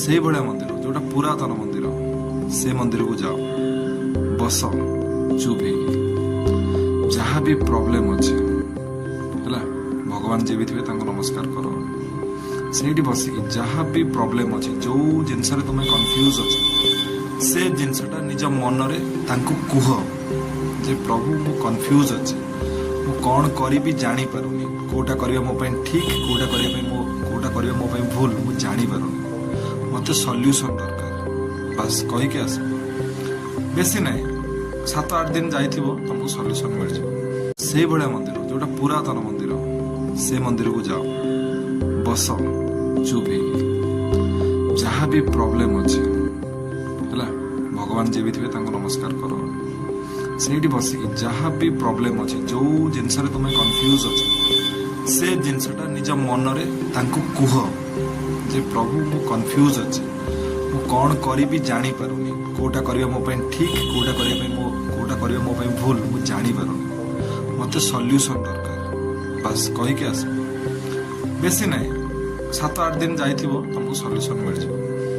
ସେଇ ଭଳିଆ ମନ୍ଦିର ଯୋଉଟା ପୁରାତନ ମନ୍ଦିର, ସେ ମନ୍ଦିରକୁ ଯାଅ, ବସ ଚୁପ୍ ହେଇକି। ଯାହା ବି ପ୍ରୋବ୍ଲେମ ଅଛି ହେଲା, ଭଗବାନ ଯିଏ ବି ଥିବେ ତାଙ୍କୁ ନମସ୍କାର କର। ସେଇଠି ବସିକି ଯାହା ବି ପ୍ରୋବ୍ଲେମ ଅଛି, ଯୋଉ ଜିନିଷରେ ତମେ କନଫ୍ୟୁଜ ଅଛ, ସେ ଜିନିଷଟା ନିଜ ମନରେ ତାଙ୍କୁ କୁହ ଯେ ପ୍ରଭୁ ମୁଁ କନଫ୍ୟୁଜ ଅଛି, ମୁଁ କ'ଣ କରିବି ଜାଣିପାରୁନି, କୋଉଟା କରିବା ମୋ ପାଇଁ ଠିକ୍, କୋଉଟା କରିବା ମୋ ପାଇଁ ଭୁଲ, ମୁଁ ଜାଣିପାରୁନି, ମତେ ସଲ୍ୟୁସନ ଦରକାର। ବାସ୍ କହିକି ଆସ। ବେଶୀ ନାହିଁ, 7-8 ଦିନ ଯାଇଥିବ ତମକୁ ସଲ୍ୟୁସନ ମିଳିଯିବ। ସେଇଭଳିଆ ମନ୍ଦିର ଯୋଉଟା ପୁରାତନ ମନ୍ଦିର, ସେ ମନ୍ଦିରକୁ ଯାଅ, ବସ ଚୁପ୍ ହେଇକି। ଯାହା ବି ପ୍ରୋବ୍ଲେମ ଅଛି ହେଲା, ଭଗବାନ ଯିଏ ବି ଥିବେ ତାଙ୍କୁ ନମସ୍କାର କର। ସେଇଠି ବସିକି ଯାହା ବି ପ୍ରୋବ୍ଲେମ ଅଛି, ଯୋଉ ଜିନିଷରେ ତମେ କନଫ୍ୟୁଜ ଅଛ, ସେ ଜିନିଷଟା ନିଜ ମନରେ ତାଙ୍କୁ କୁହ ଯେ ପ୍ରଭୁ ମୁଁ କନଫ୍ୟୁଜ ଅଛି, ମୁଁ କ'ଣ କରିବି ଜାଣିପାରୁନି, କୋଉଟା କରିବା ମୋ ପାଇଁ ଠିକ୍, କୋଉଟା କରିବା ମୋ ପାଇଁ ଭୁଲ, ମୁଁ ଜାଣିପାରୁନି, ମତେ ସଲ୍ୟୁସନ ଦରକାର। ବାସ୍ କହିକି ଆସ। ବେଶୀ ନାହିଁ, 7-8 ଦିନ ଯାଇଥିବ ତମକୁ ସଲ୍ୟୁସନ ମିଳିଯିବ।